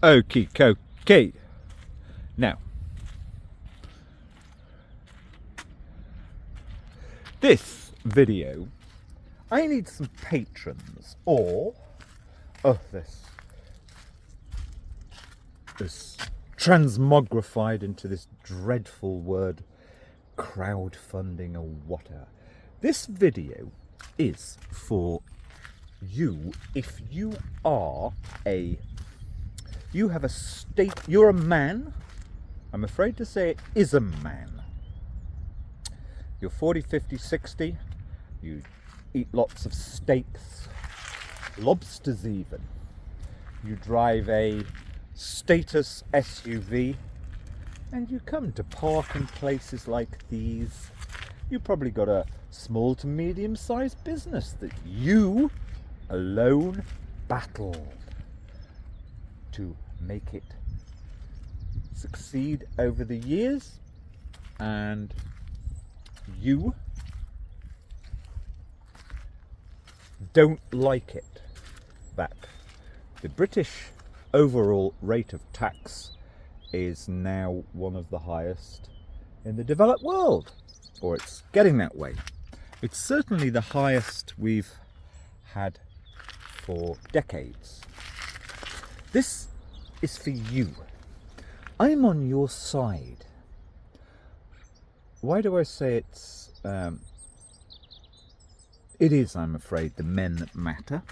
Okie dokie. Now, this video, I need some patrons, or this transmogrified into this dreadful word, crowdfunding or whatever. This video is for you if you have a state, you're a man. I'm afraid to say it is a man. You're 40, 50, 60. You eat lots of steaks, lobsters even. You drive a status SUV, and you come to park in places like these. You probably got a small to medium-sized business that you alone battled to make it succeed over the years, and you don't like it that the British overall rate of tax is now one of the highest in the developed world, or it's getting that way. It's certainly the highest we've had for decades. This is for you. I'm on your side. Why do I say it's it is, I'm afraid, the men that matter.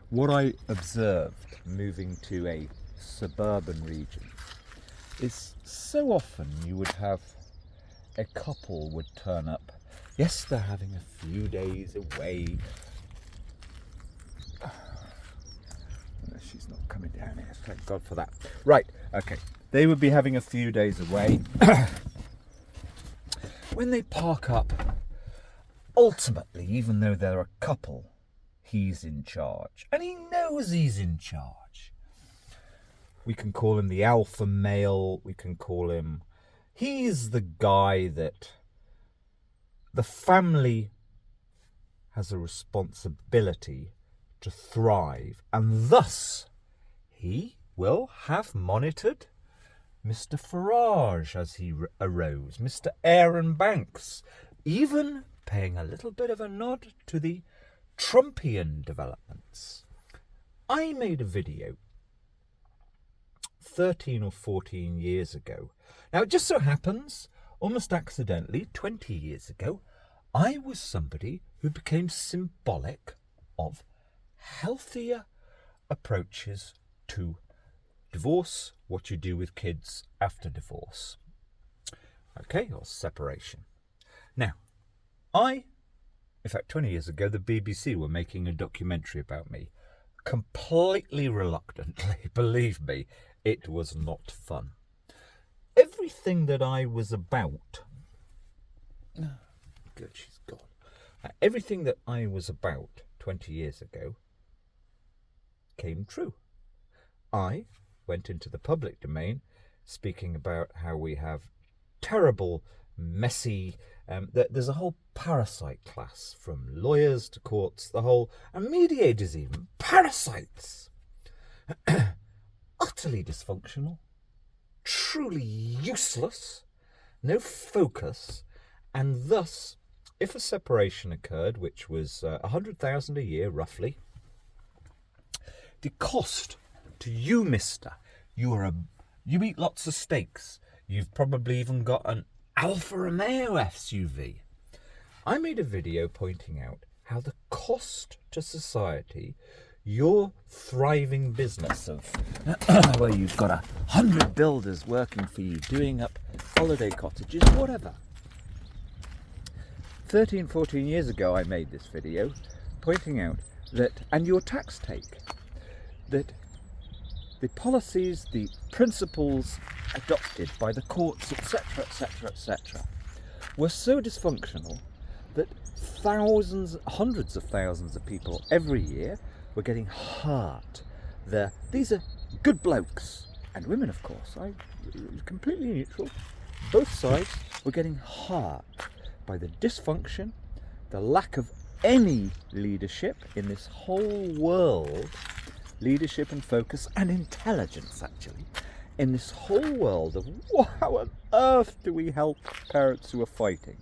What I observed moving to a suburban region is so often you would have a couple would turn up. Yes, they're having a few days away. She's not coming down here, thank God for that. Right, okay. They would be having a few days away. When they park up, ultimately, even though they're a couple, he's in charge. And he knows he's in charge. We can call him the alpha male. We can call him... He's the guy that the family has a responsibility to thrive. And thus, he will have monitored Mr. Farage as he arose, Mr. Aaron Banks, even paying a little bit of a nod to the Trumpian developments. I made a video 13 or 14 years ago. Now, it just so happens, almost accidentally, 20 years ago, I was somebody who became symbolic of healthier approaches to divorce, what you do with kids after divorce. Okay, or separation. Now, in fact, 20 years ago, the BBC were making a documentary about me. Completely reluctantly, believe me, it was not fun. Everything that I was about... Good, she's gone. Everything that I was about 20 years ago came true. I went into the public domain speaking about how we have terrible, messy... there's a whole parasite class, from lawyers to courts, and mediators even. Parasites! Utterly dysfunctional, truly useless, no focus, and thus, if a separation occurred, which was 100,000 a year roughly, the cost to you, mister, you eat lots of steaks, you've probably even got an Alfa Romeo SUV. I made a video pointing out how the cost to society, your thriving business of where you've got 100 builders working for you, doing up holiday cottages, whatever. 13, 14 years ago I made this video pointing out that, and your tax take, that the policies, the principles adopted by the courts, etc., etc., etc., were so dysfunctional that thousands, hundreds of thousands of people every year were getting hurt. These are good blokes, and women, of course, completely neutral. Both sides were getting hurt by the dysfunction, the lack of any leadership in this whole world, leadership and focus and intelligence, actually, in this whole world of how on earth do we help parents who are fighting.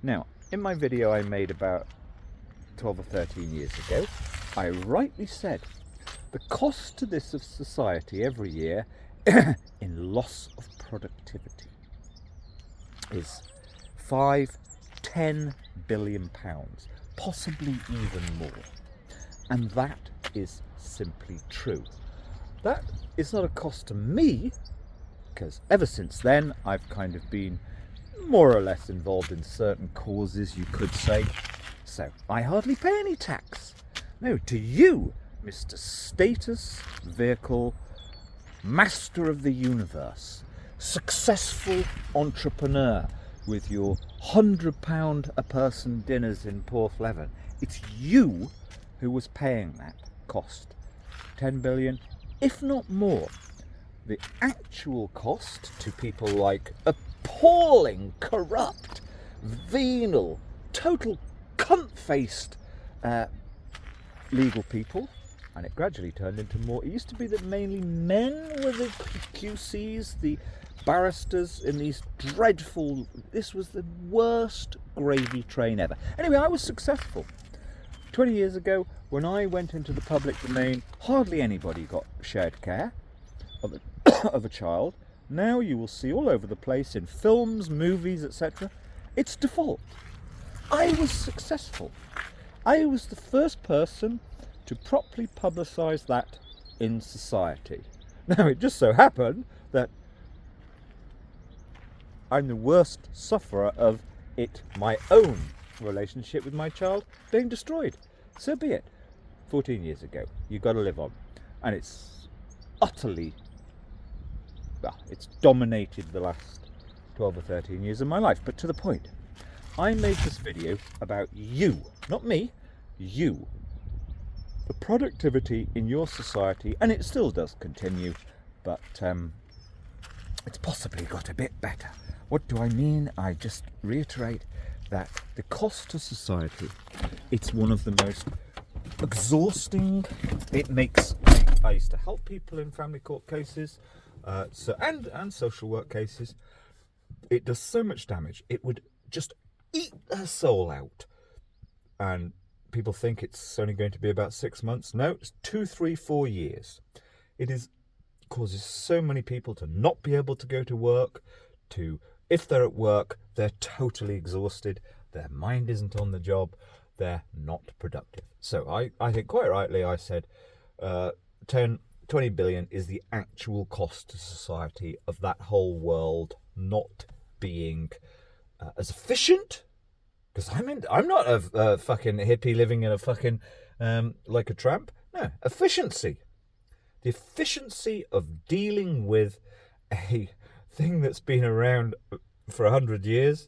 Now, in my video I made about 12 or 13 years ago, I rightly said the cost to this of society every year in loss of productivity is 5-10 billion pounds, possibly even more. And that is simply true. That is not a cost to me, because ever since then I've kind of been more or less involved in certain causes, you could say. So I hardly pay any tax. No, to you, Mr. Status Vehicle, master of the universe, successful entrepreneur with your £100 a person dinners in Porthleven. It's you who was paying that cost. 10 billion, if not more. The actual cost to people like appalling, corrupt, venal, total cunt-faced legal people, and it gradually turned into more. It used to be that mainly men were the QCs, the barristers in these dreadful, this was the worst gravy train ever. Anyway, I was successful. 20 years ago, when I went into the public domain, hardly anybody got shared care of a child. Now you will see all over the place in films, movies, etc. It's default. I was successful. I was the first person to properly publicise that in society. Now, it just so happened that I'm the worst sufferer of it, my own relationship with my child being destroyed. So be it. 14 years ago, you've got to live on. And it's utterly, well, it's dominated the last 12 or 13 years of my life. But to the point, I made this video about you, not me, you. The productivity in your society, and it still does continue, but it's possibly got a bit better. What do I mean? I just reiterate that the cost to society, it's one of the most exhausting. It makes, I used to help people in family court cases, and social work cases. It does so much damage. It would just eat their soul out. And people think it's only going to be about 6 months. No, it's 2, 3, 4 years. It causes so many people to not be able to go to work, if they're at work, they're totally exhausted, their mind isn't on the job, they're not productive. So I think quite rightly I said 20 billion is the actual cost to society of that whole world not being as efficient. Because I'm not a fucking hippie living in a fucking like a tramp. No, efficiency. The efficiency of dealing with a thing that's been around for 100 years.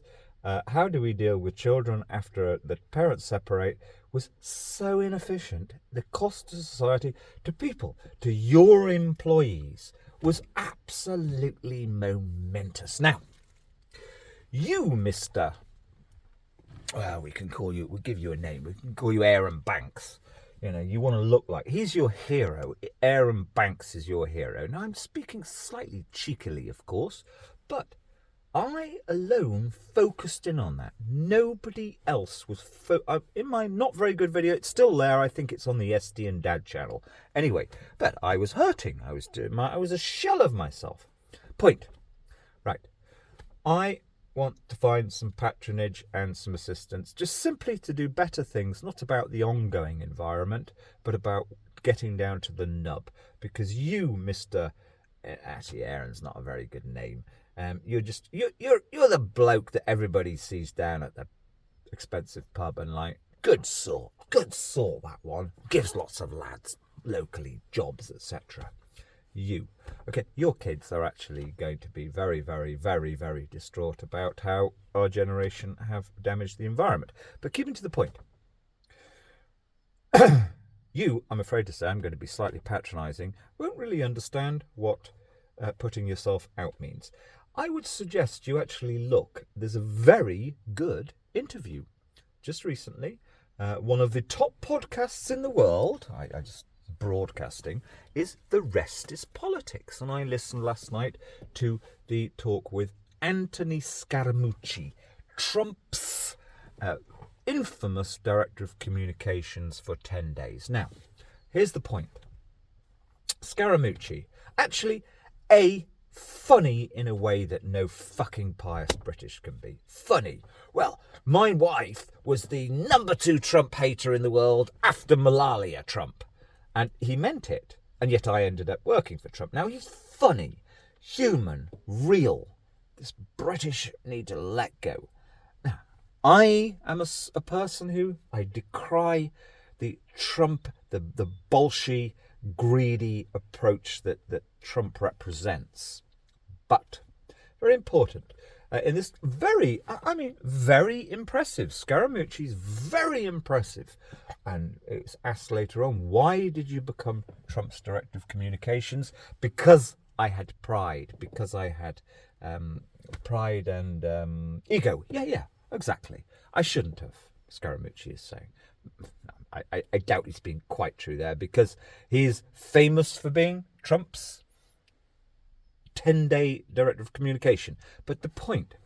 How do we deal with children after the parents separate was so inefficient. The cost to society, to people, to your employees was absolutely momentous. Now, you, Mr. Well, we'll give you a name. We can call you Aaron Banks. You know, you want to look like, he's your hero. Aaron Banks is your hero. Now, I'm speaking slightly cheekily, of course, but I alone focused in on that. Nobody else was, in my not very good video, it's still there. I think it's on the SD and Dad channel. Anyway, but I was hurting. I was a shell of myself. Point. Right. I want to find some patronage and some assistance, just simply to do better things, not about the ongoing environment, but about getting down to the nub. Because you, Mr. Actually, Aaron's not a very good name. You're the bloke that everybody sees down at the expensive pub and like, good sort, that one. Gives lots of lads locally jobs, etc. Your kids are actually going to be very, very, very, very distraught about how our generation have damaged the environment. But keeping to the point, you, I'm afraid to say, I'm going to be slightly patronising, won't really understand what putting yourself out means. I would suggest you actually look. There's a very good interview just recently. One of the top podcasts in the world. I just broadcasting is the rest is politics. And I listened last night to the talk with Anthony Scaramucci, Trump's infamous director of communications for 10 days. Now, here's the point. Scaramucci, actually, funny in a way that no fucking pious British can be. Funny. Well, my wife was the number 2 Trump hater in the world after Melania Trump. And he meant it. And yet I ended up working for Trump. Now, he's funny, human, real. This British need to let go. Now, I am a person who I decry the Trump, the bolshy, greedy approach that Trump represents. But, very important, in this very impressive, Scaramucci's very impressive, and it's asked later on, why did you become Trump's director of communications? Because I had pride, because I had pride and ego. Yeah, exactly. I shouldn't have, Scaramucci is saying. I doubt he's being quite true there, because he's famous for being Trump's 10-day director of communication. But the point,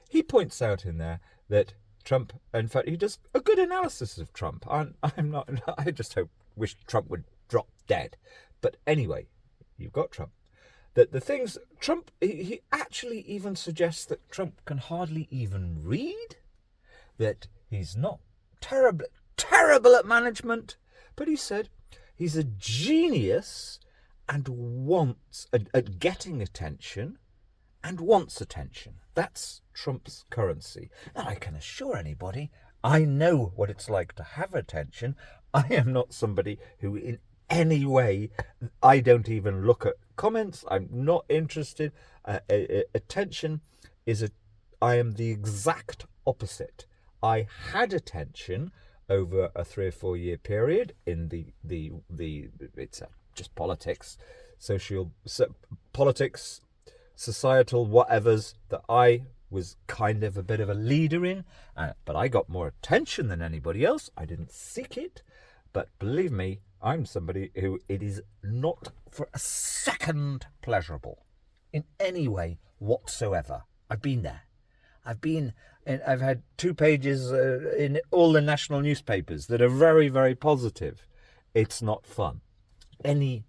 he points out in there that Trump, in fact, he does a good analysis of Trump. I just wish Trump would drop dead. But anyway, you've got Trump. That the things, Trump, he actually even suggests that Trump can hardly even read, that he's not terrible at management, but he said he's a genius and wants at getting attention and wants attention. That's Trump's currency. Now, I can assure anybody, I know what it's like to have attention. I am not somebody who in any way, I don't even look at comments. I'm not interested. Attention I am the exact opposite. I had attention over a 3 or 4 year period in it's just politics, politics, societal whatevers that I was kind of a bit of a leader in, but I got more attention than anybody else. I didn't seek it, but believe me, I'm somebody who it is not for a second pleasurable in any way whatsoever. I've been there. I've had 2 pages in all the national newspapers that are very, very positive. It's not fun.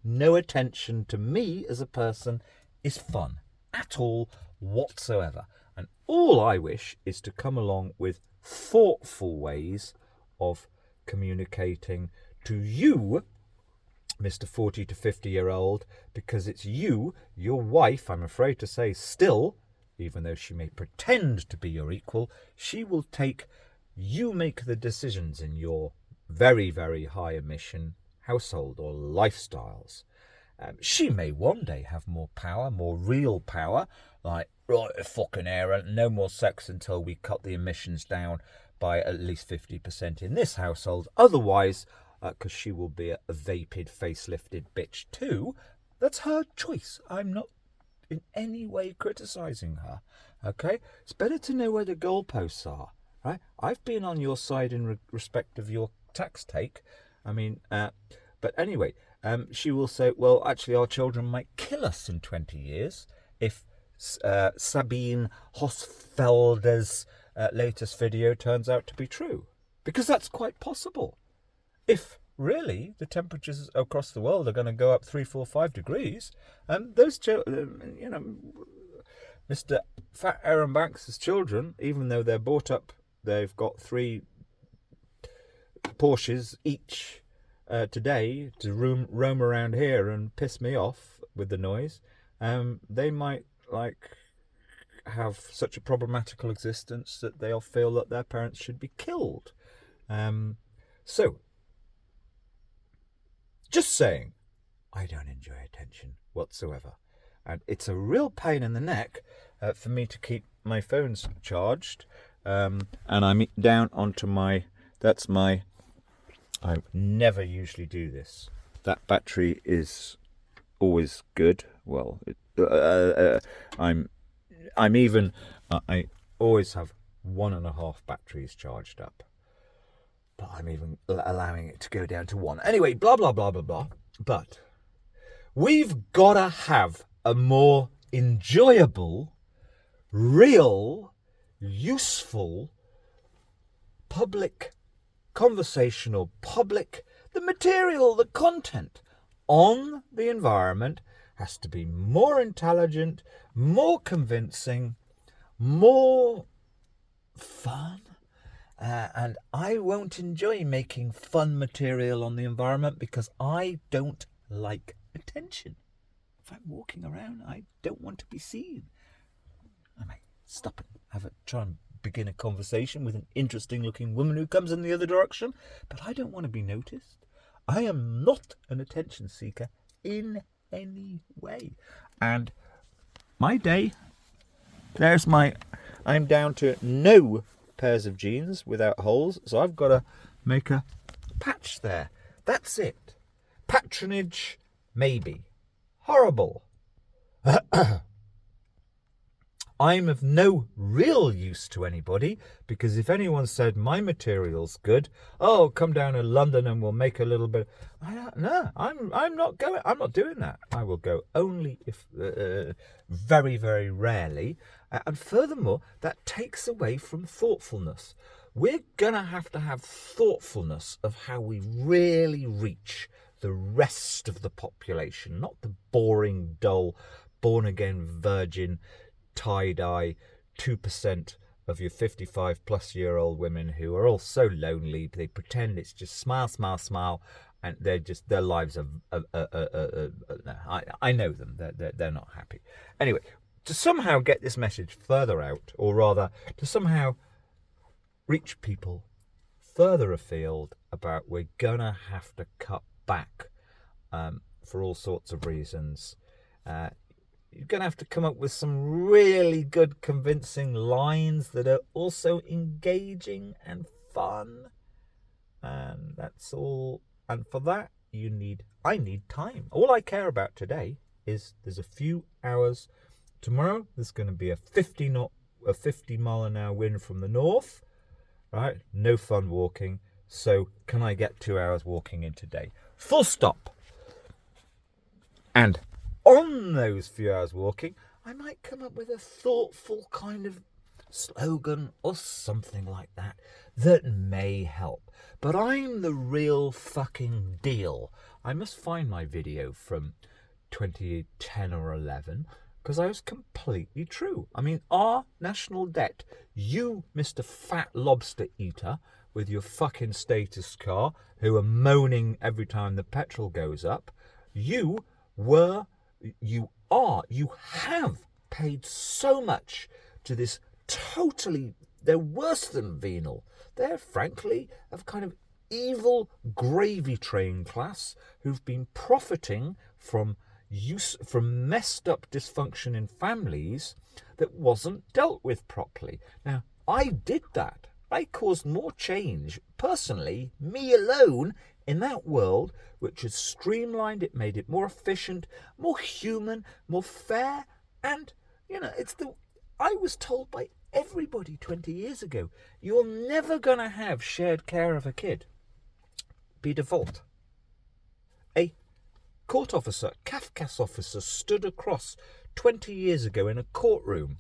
No attention to me as a person is fun at all whatsoever. And all I wish is to come along with thoughtful ways of communicating to you, Mr. 40 to 50-year-old, because it's you, your wife, I'm afraid to say still, even though she may pretend to be your equal, you make the decisions in your very, very high emission household or lifestyles. She may one day have more power, more real power, like, right, fucking air, no more sex until we cut the emissions down by at least 50% in this household. Otherwise, because she will be a vapid, facelifted bitch too, that's her choice. I'm not in any way criticising her, okay? It's better to know where the goalposts are, right? I've been on your side in respect of your tax take. But anyway, she will say, well, actually, our children might kill us in 20 years if Sabine Hosfelder's latest video turns out to be true. Because that's quite possible. If really the temperatures across the world are going to go up 3, 4, 5 degrees, those children, Mr. Fat Aaron Banks' children, even though they're brought up, they've got 3 Porsches each today to roam around here and piss me off with the noise. They might have such a problematical existence that they'll feel that their parents should be killed. So, just saying, I don't enjoy attention whatsoever. And it's a real pain in the neck for me to keep my phones charged. And I'm down onto I never usually do this. That battery is always good. Well, I always have 1.5 batteries charged up. But I'm even allowing it to go down to 1. Anyway, blah, blah, blah, blah, blah. But we've got to have a more enjoyable, real, useful, public, conversational, public, the material, the content on the environment has to be more intelligent, more convincing, more fun. And I won't enjoy making fun material on the environment because I don't like attention. If I'm walking around, I don't want to be seen. I might stop and try and begin a conversation with an interesting looking woman who comes in the other direction, but I don't want to be noticed. I am not an attention seeker in any way. And my day, I'm down to no pairs of jeans without holes, so I've got to make a patch there. That's it. Patronage, maybe. Horrible. I'm of no real use to anybody, because if anyone said my material's good, oh, come down to London and we'll make a little bit. No, I'm not going. I'm not doing that. I will go only if very, very rarely. And furthermore, that takes away from thoughtfulness. We're going to have thoughtfulness of how we really reach the rest of the population, not the boring, dull, born-again virgin, tie-dye 2% of your 55-plus-year-old women who are all so lonely. They pretend it's just smile, smile, smile, and their lives are. I know them. They're not happy. Anyway, to somehow get this message further out, or rather, to somehow reach people further afield about we're gonna have to cut back for all sorts of reasons. You're going to have to come up with some really good, convincing lines that are also engaging and fun. And that's all. And for that, I need time. All I care about today is there's a few hours. Tomorrow, there's going to be a 50 mile an hour wind from the north. Right? No fun walking. So can I get 2 hours walking in today? Full stop. And on those few hours walking, I might come up with a thoughtful kind of slogan or something like that may help. But I'm the real fucking deal. I must find my video from 2010 or 11, because I was completely true. I mean, our national debt, you, Mr. Fat Lobster Eater, with your fucking status car, who are moaning every time the petrol goes up, you have paid so much to this totally, they're worse than venal. They're frankly of kind of evil gravy train class who've been profiting from messed up dysfunction in families that wasn't dealt with properly. Now, I did that. I caused more change, personally, me alone, in that world, which has streamlined it, made it more efficient, more human, more fair, and, I was told by everybody 20 years ago, you're never going to have shared care of a kid. Be default. A court officer, CAFCAS officer, stood across 20 years ago in a courtroom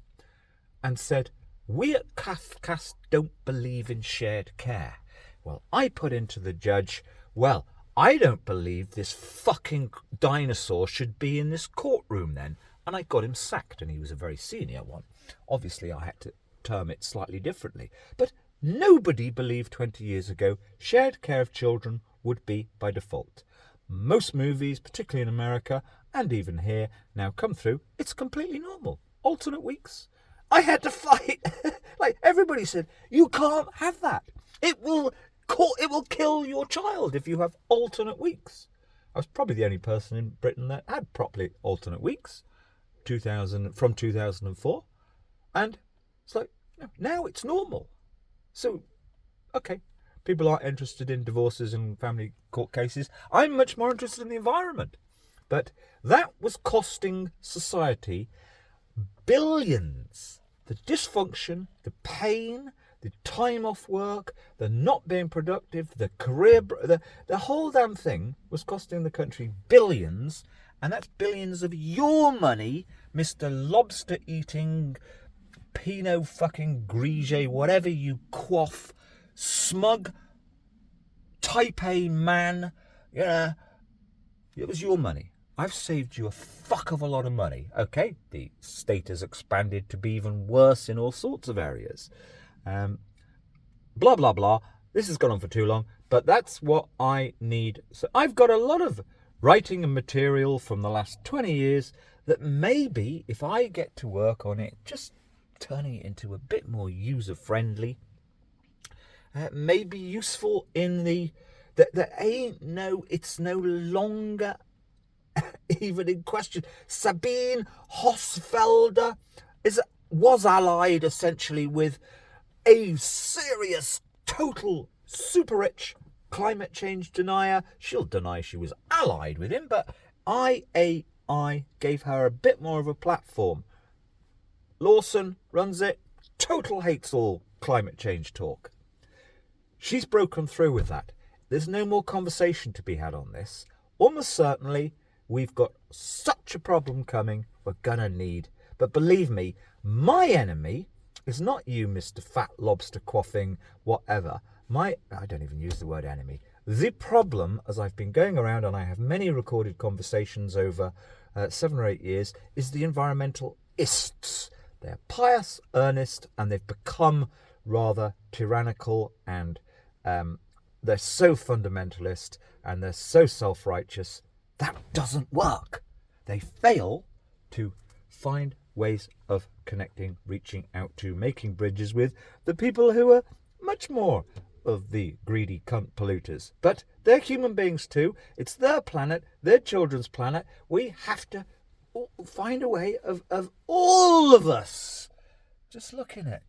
and said, we at CAFCAS don't believe in shared care. Well, I put into the judge, well, I don't believe this fucking dinosaur should be in this courtroom then. And I got him sacked, and he was a very senior one. Obviously, I had to term it slightly differently. But nobody believed 20 years ago shared care of children would be by default. Most movies, particularly in America, and even here, now come through, it's completely normal. Alternate weeks. I had to fight. Like, everybody said, you can't have that. It will kill your child if you have alternate weeks. I was probably the only person in Britain that had properly alternate weeks from 2004. And it's like, now it's normal. So, okay, people aren't interested in divorces and family court cases. I'm much more interested in the environment. But that was costing society billions. The dysfunction, the pain, the time off work, the not being productive, the career, the whole damn thing was costing the country billions, and that's billions of your money, Mr. Lobster eating, Pinot fucking Grigio, whatever you quaff, smug, type A man. Yeah, it was your money. I've saved you a fuck of a lot of money. Okay, the state has expanded to be even worse in all sorts of areas. Blah, blah, blah. This has gone on for too long, but that's what I need. So I've got a lot of writing and material from the last 20 years that maybe if I get to work on it, just turning it into a bit more user-friendly, may be useful in it's no longer even in question. Sabine Hosfelder was allied essentially with a serious, total, super rich climate change denier. She'll deny she was allied with him, but IAI gave her a bit more of a platform. Lawson runs it, total hates all climate change talk. She's broken through with that. There's no more conversation to be had on this. Almost certainly, we've got such a problem coming, we're gonna need. But believe me, my enemy is not you, Mr. Fat Lobster quaffing, whatever. I don't even use the word enemy. The problem, as I've been going around, and I have many recorded conversations over 7 or 8 years, is the environmentalists. They're pious, earnest, and they've become rather tyrannical, and they're so fundamentalist, and they're so self-righteous. That doesn't work. They fail to find ways of connecting, reaching out to, making bridges with the people who are much more of the greedy cunt polluters. But they're human beings too. It's their planet, their children's planet. We have to find a way of all of us just looking at,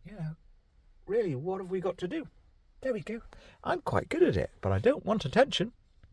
really, what have we got to do? There we go. I'm quite good at it, but I don't want attention.